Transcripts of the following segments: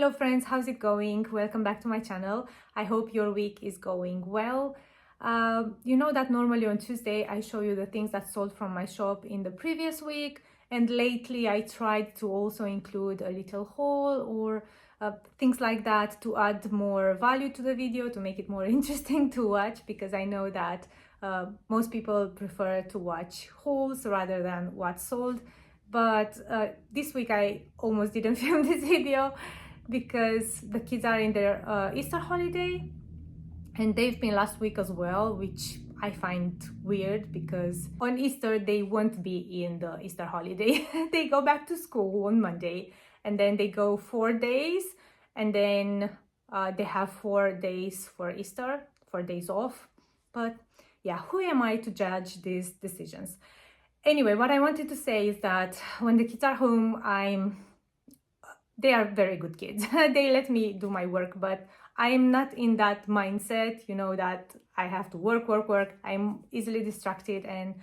Hello friends, how's it going? Welcome back to my channel. I hope your week is going well. You know that normally on Tuesday I show you the things that sold from my shop in the previous week, and lately I tried to also include a little haul or things like that to add more value to the video, to make it more interesting to watch, because I know that most people prefer to watch hauls rather than what's sold. But this week I almost didn't film this video because the kids are in their Easter holiday, and they've been last week as well, which I find weird because on Easter they won't be in the Easter holiday. They go back to school on Monday, and then they go 4 days, and then they have 4 days for Easter, 4 days off. But yeah, who am I to judge these decisions? Anyway, what I wanted to say is that when the kids are home, they are very good kids. They let me do my work, but I'm not in that mindset, you know, that I have to work. I'm easily distracted, and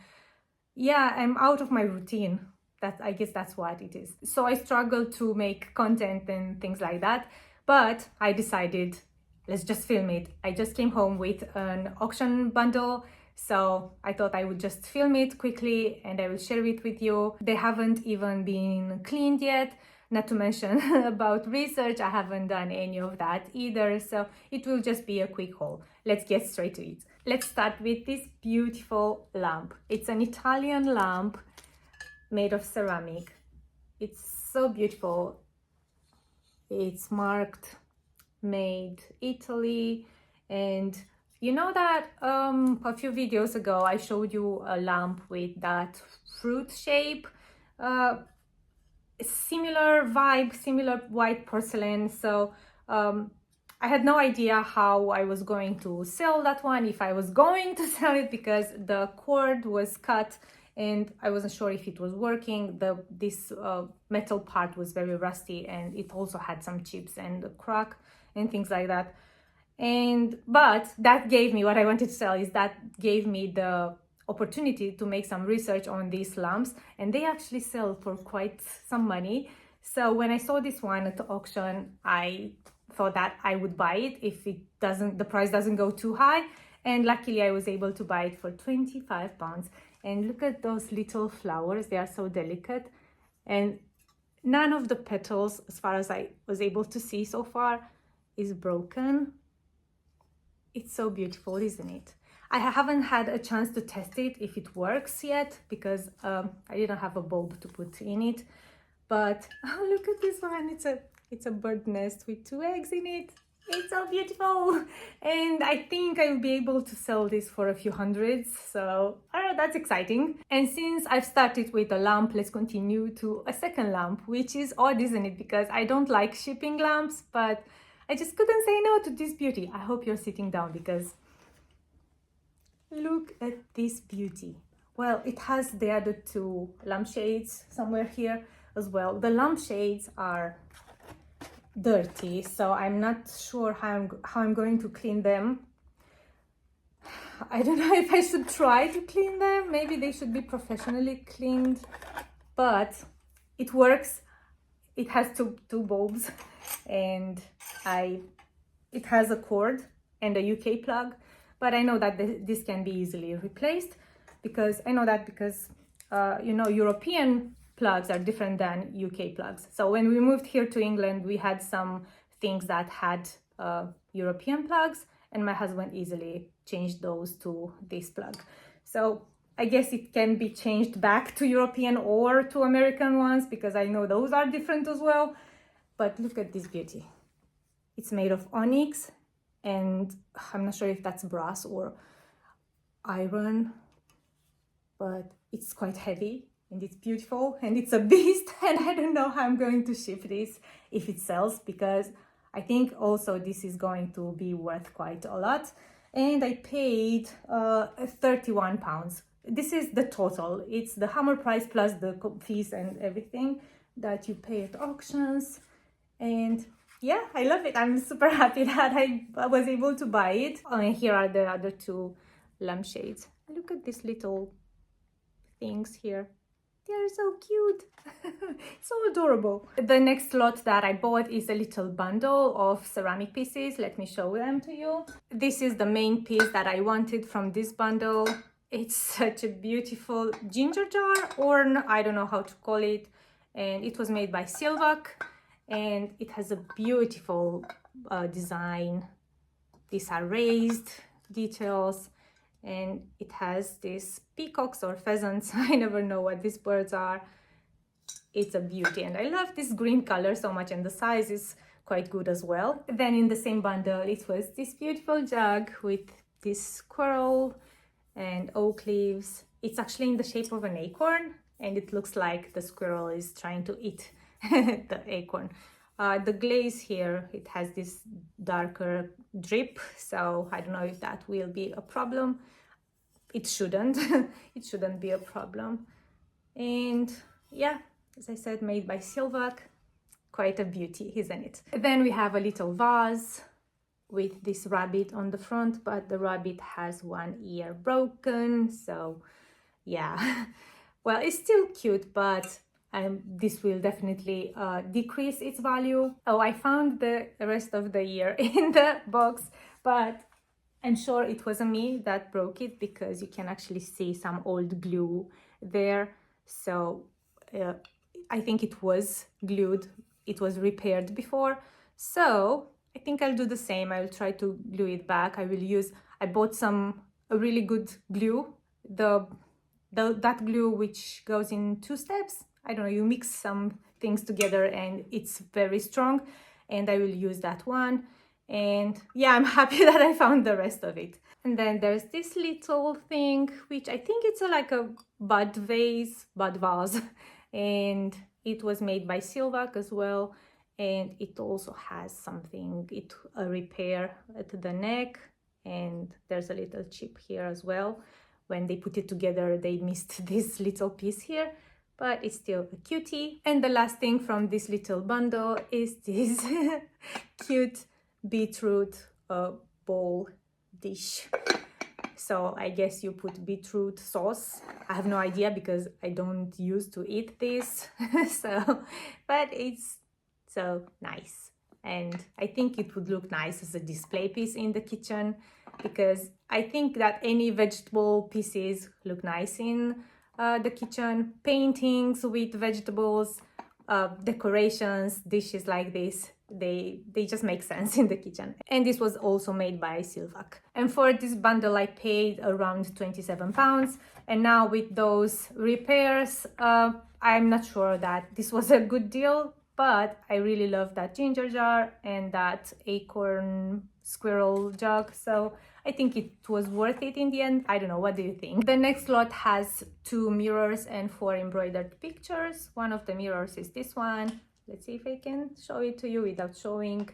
yeah, I'm out of my routine. I guess that's what it is. So I struggle to make content and things like that, but I decided, let's just film it. I just came home with an auction bundle, so I thought I would just film it quickly and I will share it with you. They haven't even been cleaned yet. Not to mention about research, I haven't done any of that either, so it will just be a quick haul. Let's get straight to it. Let's start with this beautiful lamp. It's an Italian lamp made of ceramic. It's so beautiful. It's marked made Italy, and you know that a few videos ago I showed you a lamp with that fruit shape, similar vibe, similar white porcelain. So I had no idea how I was going to sell that one, if I was going to sell it, because the cord was cut and I wasn't sure if it was working. This metal part was very rusty, and it also had some chips and a crack and things like that. But that gave me what I wanted to sell, is that gave me the opportunity to make some research on these lamps, and they actually sell for quite some money. So when I saw this one at the auction, I thought that I would buy it if the price doesn't go too high, and luckily I was able to buy it for £25. And look at those little flowers, they are so delicate, and none of the petals, as far as I was able to see so far, is broken. It's so beautiful, isn't it? I haven't had a chance to test it if it works yet, because I didn't have a bulb to put in it. But oh, look at this one. It's a bird nest with 2 eggs in it. It's so beautiful, and I think I will be able to sell this for a few hundreds, so that's exciting. And since I've started with a lamp, let's continue to a second lamp, which is odd, isn't it? Because I don't like shipping lamps, but I just couldn't say no to this beauty. I hope you're sitting down, because look at this beauty. Well, it has the other 2 lampshades somewhere here as well. The lampshades are dirty, so I'm not sure how I'm going to clean them. I don't know if I should try to clean them. Maybe they should be professionally cleaned, but it works. It has two bulbs, and it has a cord and a UK plug, but I know that this can be easily replaced, because I know that because you know, European plugs are different than UK plugs. So when we moved here to England, we had some things that had European plugs, and my husband easily changed those to this plug. So I guess it can be changed back to European or to American ones, because I know those are different as well. But look at this beauty. It's made of onyx, and I'm not sure if that's brass or iron, but it's quite heavy, and it's beautiful, and it's a beast. And I don't know how I'm going to ship this if it sells, because I think also this is going to be worth quite a lot. And I paid £31. This is the total. It's the hammer price plus the fees and everything that you pay at auctions. And yeah, I love it. I'm super happy that I was able to buy it. And here are the other 2 lampshades. Look at these little things here. They're so cute. So adorable. The next lot that I bought is a little bundle of ceramic pieces. Let me show them to you. This is the main piece that I wanted from this bundle. It's such a beautiful ginger jar, or I don't know how to call it. And it was made by Silvac, and it has a beautiful design. These are raised details, and it has these peacocks or pheasants. I never know what these birds are. It's a beauty, and I love this green color so much, and the size is quite good as well. Then in the same bundle, it was this beautiful jug with this squirrel and oak leaves. It's actually in the shape of an acorn, and it looks like the squirrel is trying to eat the acorn. The glaze here, it has this darker drip, so I don't know if that will be a problem. It shouldn't. It shouldn't be a problem. And yeah, as I said, made by Silvac. Quite a beauty, isn't it? Then we have a little vase with this rabbit on the front, but the rabbit has one ear broken, so yeah. Well, it's still cute, but this will definitely decrease its value. Oh, I found the rest of the ear in the box, but I'm sure it wasn't me that broke it, because you can actually see some old glue there. So I think it was glued, it was repaired before. So I think I'll do the same. I'll try to glue it back. I bought a really good glue, that glue which goes in 2 steps. I don't know, you mix some things together and it's very strong, and I will use that one. And yeah, I'm happy that I found the rest of it. And then there's this little thing, which I think it's like a bud vase, and it was made by Silvac as well. And it also has something, a repair at the neck, and there's a little chip here as well. When they put it together, they missed this little piece here, but it's still a cutie. And the last thing from this little bundle is this cute beetroot bowl dish. So I guess you put beetroot sauce. I have no idea, because I don't used to eat this. But it's so nice, and I think it would look nice as a display piece in the kitchen, because I think that any vegetable pieces look nice in the kitchen. Paintings with vegetables, decorations, dishes like this, they just make sense in the kitchen. And this was also made by Silvac. And for this bundle I paid around £27, and now with those repairs I'm not sure that this was a good deal, but I really love that ginger jar and that acorn squirrel jug, so I think it was worth it in the end. I don't know, what do you think? The next lot has 2 mirrors and 4 embroidered pictures. One of the mirrors is this one. Let's see if I can show it to you without showing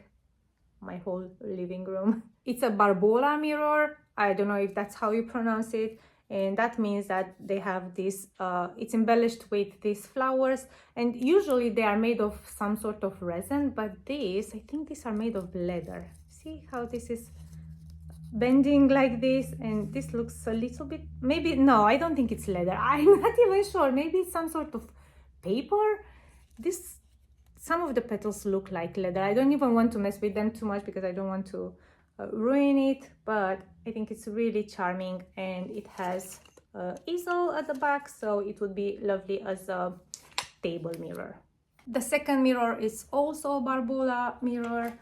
my whole living room. It's a Barbola mirror. I don't know if that's how you pronounce it. And that means that they have this, it's embellished with these flowers, and usually they are made of some sort of resin, but I think these are made of leather. See how this is bending like this, and this looks a little bit, maybe, no, I don't think it's leather. I'm not even sure. Maybe it's some sort of paper. Some of the petals look like leather. I don't even want to mess with them too much, because I don't want to ruin it, but I think it's really charming, and it has an easel at the back, so it would be lovely as a table mirror. The second mirror is also a Barbola mirror,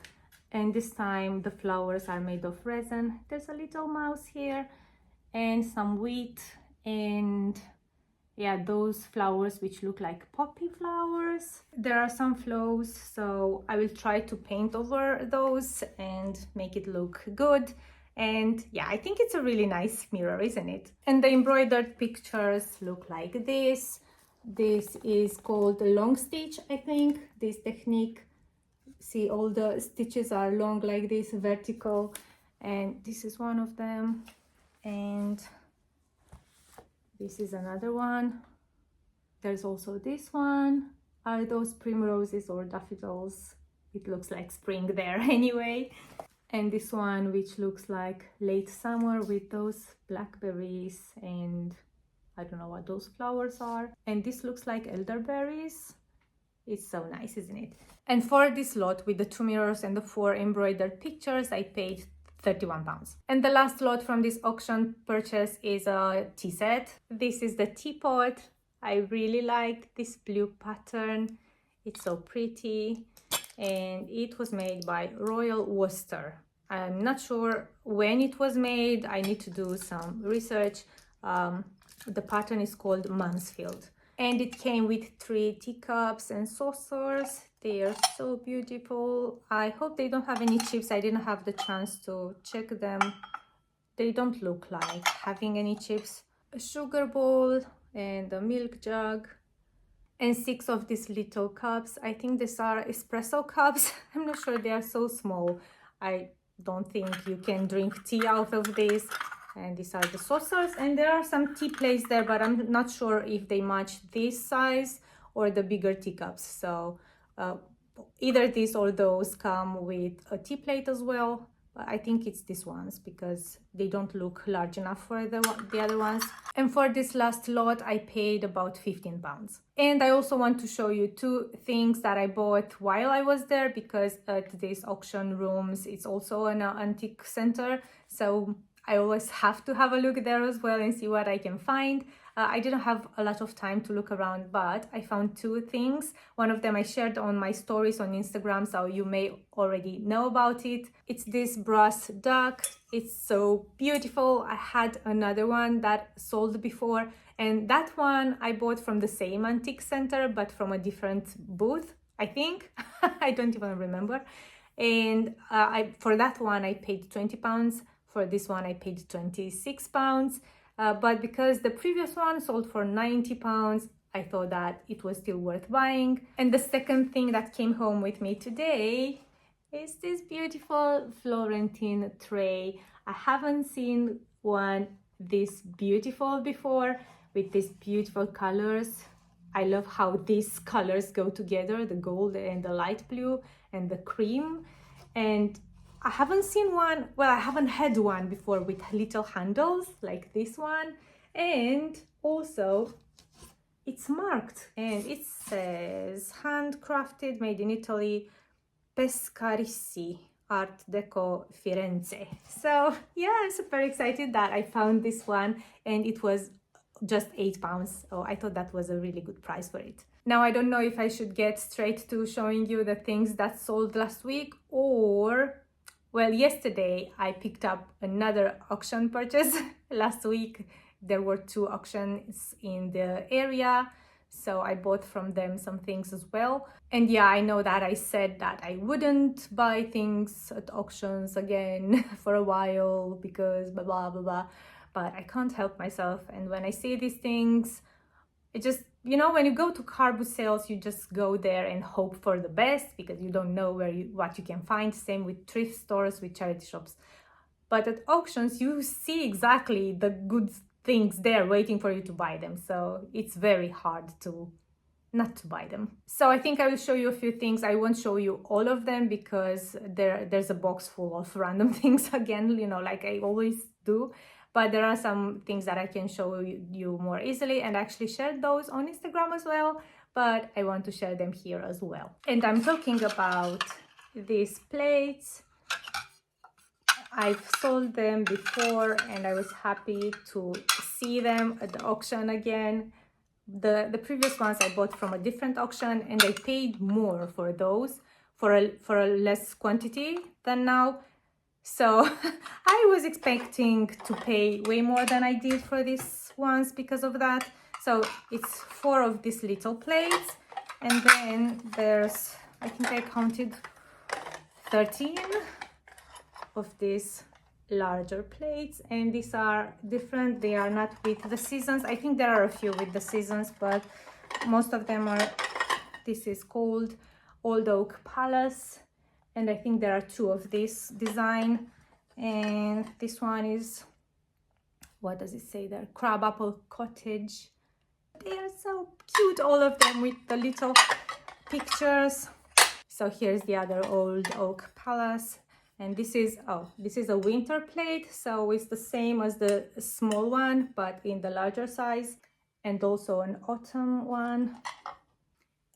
and this time the flowers are made of resin. There's a little mouse here and some wheat, and yeah, those flowers which look like poppy flowers. There are some flows, so I will try to paint over those and make it look good. And yeah, I think it's a really nice mirror, isn't it? And the embroidered pictures look like this. This is called a long stitch, I think, this technique. See, all the stitches are long like this, vertical, and this is one of them, and this is another one. There's also this one. Are those primroses or daffodils? It looks like spring there anyway. And this one, which looks like late summer with those blackberries and I don't know what those flowers are. And this looks like elderberries. It's so nice, isn't it? And for this lot with the 2 mirrors and the 4 embroidered pictures, I paid £31. And the last lot from this auction purchase is a tea set. This is the teapot. I really like this blue pattern. It's so pretty. And it was made by Royal Worcester. I'm not sure when it was made. I need to do some research. The pattern is called Mansfield. And it came with 3 teacups and saucers. They are so beautiful. I hope they don't have any chips. I didn't have the chance to check them. They don't look like having any chips. A sugar bowl and a milk jug. And 6 of these little cups. I think these are espresso cups. I'm not sure, they are so small. I don't think you can drink tea out of this. And these are the saucers, and there are some tea plates there, but I'm not sure if they match this size or the bigger teacups. So either this or those come with a tea plate as well. But I think it's these ones because they don't look large enough for the other ones. And for this last lot, I paid about £15. And I also want to show you 2 things that I bought while I was there, because at these auction rooms, it's also an antique center. So I always have to have a look there as well and see what I can find. I didn't have a lot of time to look around, but I found 2 things. One of them I shared on my stories on Instagram, so you may already know about it. It's this brass duck. It's so beautiful. I had another one that sold before, and that one I bought from the same antique center, but from a different booth, I think. I don't even remember. And for that one, I paid £20. For this one, I paid £26. But because the previous one sold for £90, I thought that it was still worth buying. And the second thing that came home with me today is this beautiful Florentine tray. I haven't seen one this beautiful before, with these beautiful colors. I love how these colors go together, the gold and the light blue and the cream. And I haven't seen one, well, I haven't had one before with little handles like this one. And also it's marked and it says handcrafted, made in Italy, Pescarisi, Art Deco Firenze. So yeah, I'm super excited that I found this one, and it was just £8. So I thought that was a really good price for it. Now I don't know if I should get straight to showing you the things that sold last week, or well, yesterday I picked up another auction purchase. Last week there were 2 auctions in the area, so I bought from them some things as well. And yeah, I know that I said that I wouldn't buy things at auctions again for a while because blah blah blah blah, but I can't help myself. And when I see these things, it just, you know, when you go to car boot sales, you just go there and hope for the best because you don't know what you can find. Same with thrift stores, with charity shops. But at auctions, you see exactly the good things there waiting for you to buy them. So it's very hard to not to buy them. So I think I will show you a few things. I won't show you all of them because there's a box full of random things again, you know, like I always do. But there are some things that I can show you more easily, and actually share those on Instagram as well, but I want to share them here as well. And I'm talking about these plates. I've sold them before and I was happy to see them at the auction again. The previous ones I bought from a different auction, and I paid more for those for a less quantity than now. So I was expecting to pay way more than I did for these ones because of that. So it's 4 of these little plates, and then there's, I think I counted 13 of these larger plates, and these are different. They are not with the seasons. I think there are a few with the seasons, but most of them are. This is called Old Oak Palace, and I think there are 2 of this design. And this one is, what does it say there? Crabapple Cottage. They are so cute, all of them, with the little pictures. So here's the other Old Oak Palace, And this is, oh, this is a winter plate, so it's the same as the small one but in the larger size. And also an autumn one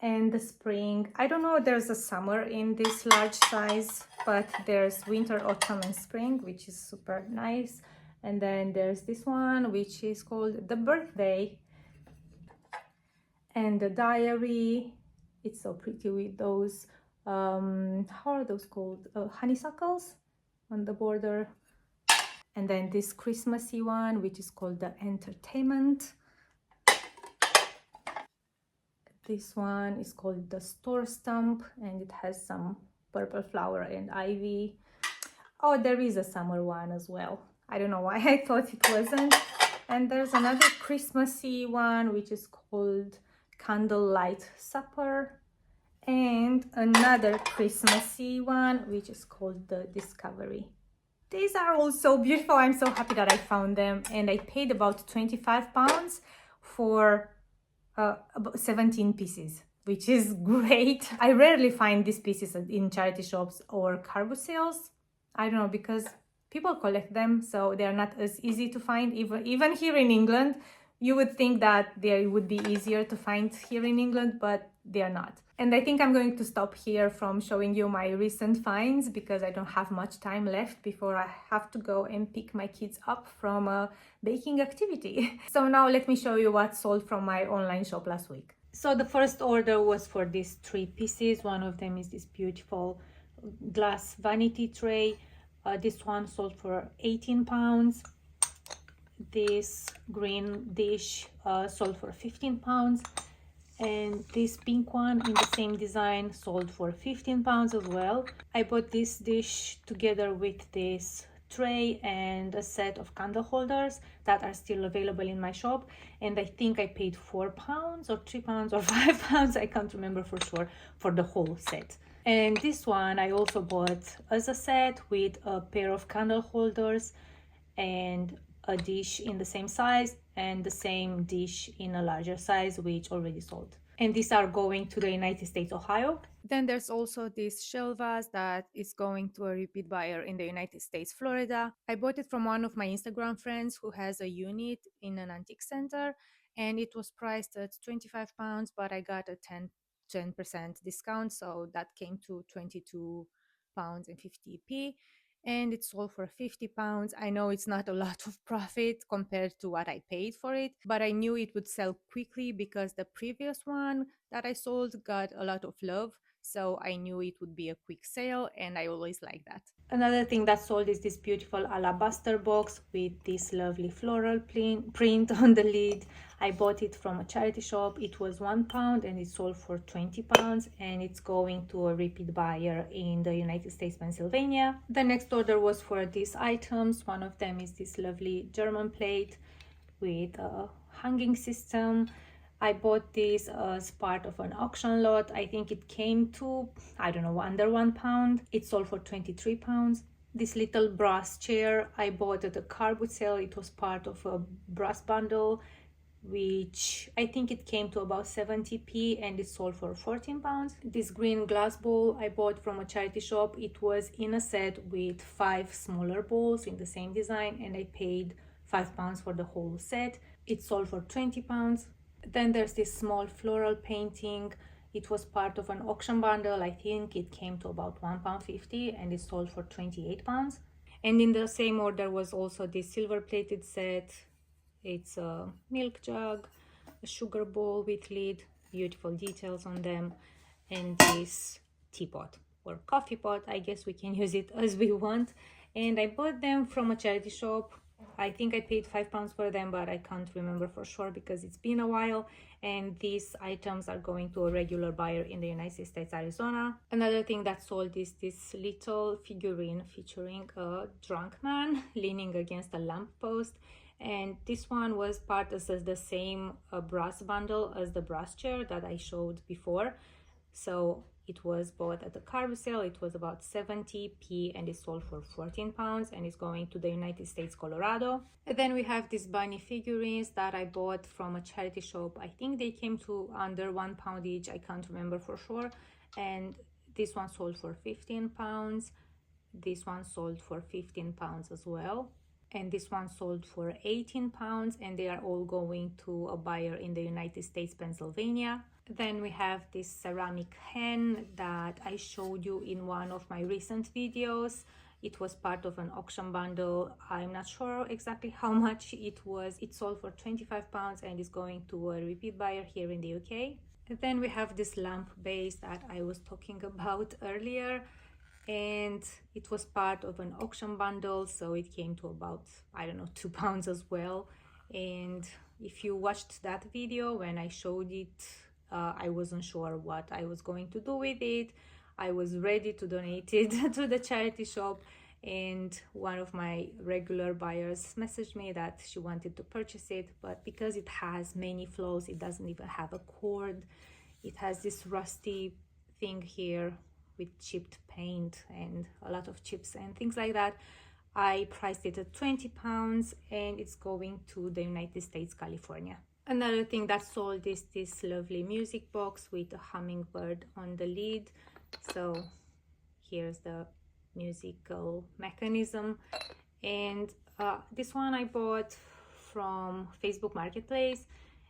and the spring. I don't know, there's a summer in this large size, but there's winter, autumn and spring, which is super nice. And then there's this one, which is called the birthday. And the diary, it's so pretty with those how are those called, honeysuckles on the border. And then this Christmassy one, which is called the entertainment. This one is called the store stamp, and it has some purple flower and ivy. Oh, there is a summer one as well. I don't know why I thought it wasn't. And there's another Christmassy one, which is called Candlelight Supper. And another Christmassy one, which is called the Discovery. These are all so beautiful. I'm so happy that I found them. And I paid about £25 for about 17 pieces, which is great. I rarely find these pieces in charity shops or car boot sales. I don't know, because people collect them, so they're not as easy to find. Even here in England, you would think that they would be easier to find here in England, but they are not. And I think I'm going to stop here from showing you my recent finds because I don't have much time left before I have to go and pick my kids up from a baking activity. So now let me show you what sold from my online shop last week. So the first order was for these 3 pieces. One of them is this beautiful glass vanity tray. This one sold for £18. This green dish sold for £15. And this pink one in the same design sold for £15 as well. I bought this dish together with this tray and a set of candle holders that are still available in my shop, and I think I paid £4 or £3 or £5, I can't remember for sure, for the whole set. And this one I also bought as a set with a pair of candle holders and a dish in the same size and the same dish in a larger size, which already sold. And these are going to the United States, Ohio. Then there's also this shell vase that is going to a repeat buyer in the United States, Florida. I bought it from one of my Instagram friends who has a unit in an antique center, and it was priced at £25, but I got a 10% discount, so that came to £22.50, and it sold for £50. I know it's not a lot of profit compared to what I paid for it, but I knew it would sell quickly because the previous one that I sold got a lot of love. So I knew it would be a quick sale, and I always like that. Another thing that sold is this beautiful alabaster box with this lovely floral print on the lid. I bought it from a charity shop. It was £1 and it sold for £20, and it's going to a repeat buyer in the United States, Pennsylvania. The next order was for these items. One of them is this lovely German plate with a hanging system. I bought this as part of an auction lot. I think it came to, I don't know, under £1. It sold for £23. This little brass chair I bought at a car boot sale. It was part of a brass bundle, which I think it came to about 70p, and it sold for £14. This green glass bowl I bought from a charity shop. It was in a set with 5 smaller bowls in the same design, and I paid £5 for the whole set. It sold for £20. Then there's this small floral painting. It was part of an auction bundle. I think it came to about £1.50 and it sold for £28. And in the same order was also this silver plated set. It's a milk jug, a sugar bowl with lid, beautiful details on them, and this teapot or coffee pot. I guess we can use it as we want. And I bought them from a charity shop. I think I paid £5 for them, but I can't remember for sure because it's been a while. And these items are going to a regular buyer in the United States, Arizona. Another thing that sold is this little figurine featuring a drunk man leaning against a lamppost. And this one was part of the same brass bundle as the brass chair that I showed before. So it was bought at the car sale. It was about 70p and it sold for £14, and it's going to the United States, Colorado. And then we have these bunny figurines that I bought from a charity shop. I think they came to under £1 each. I can't remember for sure. And this one sold for £15. this one sold for £15 as well, and this one sold for £18, and they are all going to a buyer in the United States, Pennsylvania. Then we have this ceramic hen that I showed you in one of my recent videos. It was part of an auction bundle. I'm not sure exactly how much it was. It sold for £25 and is going to a repeat buyer here in the UK. Then we have this lamp base that I was talking about earlier, and it was part of an auction bundle, so it came to about, I don't know, £2 as well. And if you watched that video when I showed it, I wasn't sure what I was going to do with it. I was ready to donate it to the charity shop, and one of my regular buyers messaged me that she wanted to purchase it, but because it has many flaws, it doesn't even have a cord. It has this rusty thing here with chipped paint and a lot of chips and things like that. I priced it at £20 and it's going to the United States, California. Another thing that sold is this lovely music box with a hummingbird on the lid. So here's the musical mechanism, and this one I bought from Facebook Marketplace,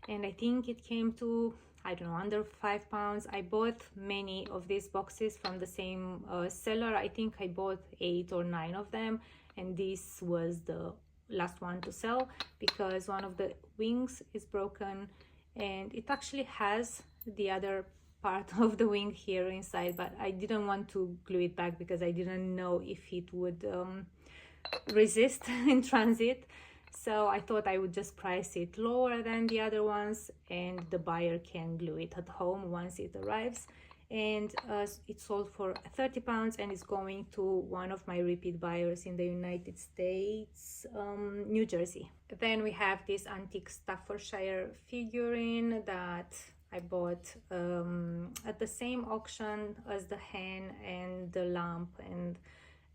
and I think it came to, I don't know, under £5. I bought many of these boxes from the same seller. I think I bought 8 or 9 of them, and this was the last one to sell because one of the wings is broken, and it actually has the other part of the wing here inside, but I didn't want to glue it back because I didn't know if it would resist in transit. So I thought I would just price it lower than the other ones, and the buyer can glue it at home once it arrives. And it sold for £30 and is going to one of my repeat buyers in the United States, New Jersey. Then we have this antique Staffordshire figurine that I bought at the same auction as the hen and the lamp, and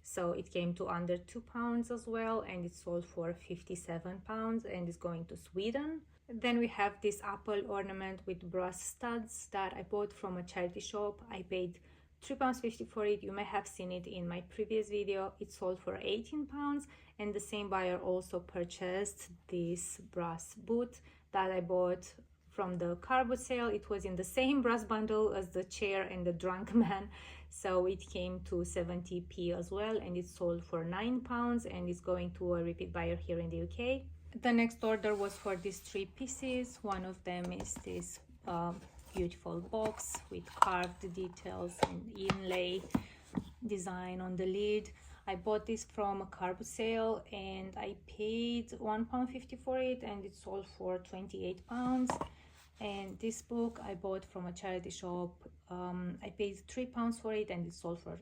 so it came to under £2 as well, and it sold for £57 and is going to Sweden. Then we have this apple ornament with brass studs that I bought from a charity shop. I paid £3.50 for it. You may have seen it in my previous video. It sold for £18, and the same buyer also purchased this brass boot that I bought from the car boot sale. It was in the same brass bundle as the chair and the drunk man, so it came to 70p as well, and it sold for £9 and is going to a repeat buyer here in the UK. The next order was for these 3 pieces. One of them is this beautiful box with carved details and inlay design on the lid. I bought this from a car boot sale and I paid £1.50 for it, and it sold for £28. And this book I bought from a charity shop. I paid £3 for it and it sold for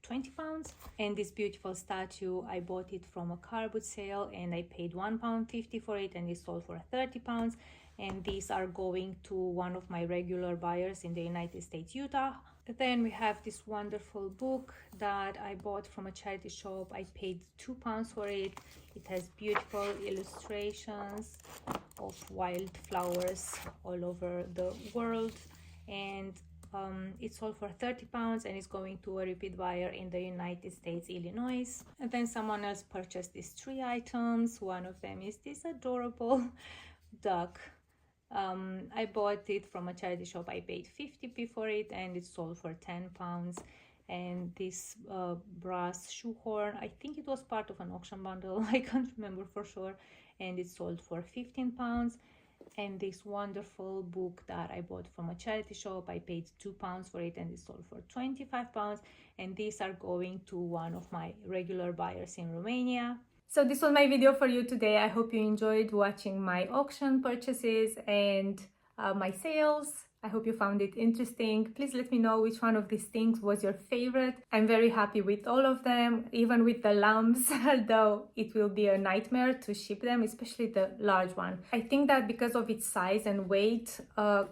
£20. And this beautiful statue, I bought it from a car boot sale and I paid £1.50 for it and it sold for £30. And these are going to one of my regular buyers in the United States, Utah. Then we have this wonderful book that I bought from a charity shop. I paid £2 for it. It has beautiful illustrations of wildflowers all over the world, and it sold for £30 and is going to a repeat buyer in the United States, Illinois. And then someone else purchased these 3 items. One of them is this adorable duck. I bought it from a charity shop. I paid 50p for it and it sold for £10. And this brass shoehorn, I think it was part of an auction bundle, I can't remember for sure, and it sold for £15. And this wonderful book that I bought from a charity shop, I paid £2 for it and it sold for £25. And these are going to one of my regular buyers in Romania. So this was my video for you today. I hope you enjoyed watching my auction purchases and my sales. I hope you found it interesting. Please let me know which one of these things was your favorite. I'm very happy with all of them, even with the lamps, although it will be a nightmare to ship them, especially the large one. I think that because of its size and weight,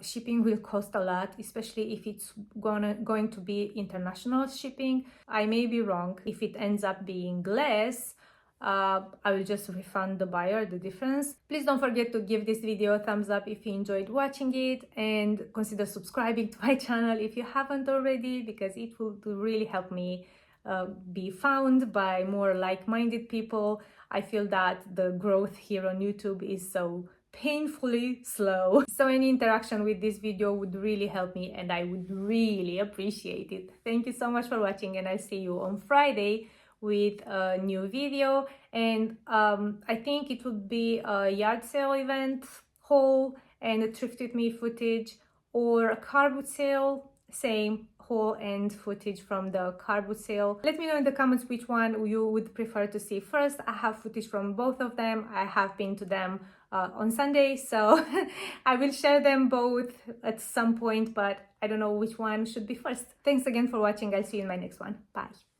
shipping will cost a lot, especially if it's going to be international shipping. I may be wrong. If it ends up being less, I will just refund the buyer the difference. Please don't forget to give this video a thumbs up if you enjoyed watching it, and consider subscribing to my channel if you haven't already, because it will really help me be found by more like-minded people. I feel that the growth here on YouTube is so painfully slow. So any interaction with this video would really help me and I would really appreciate it. Thank you so much for watching, and I'll see you on Friday with a new video. And I think it would be a yard sale event haul and a thrift with me footage, or a car boot sale, same haul and footage from the car boot sale. Let me know in the comments which one you would prefer to see first. I have footage from both of them. I have been to them on Sunday, so I will share them both at some point, but I don't know which one should be first. Thanks again for watching. I'll see you in my next one. Bye.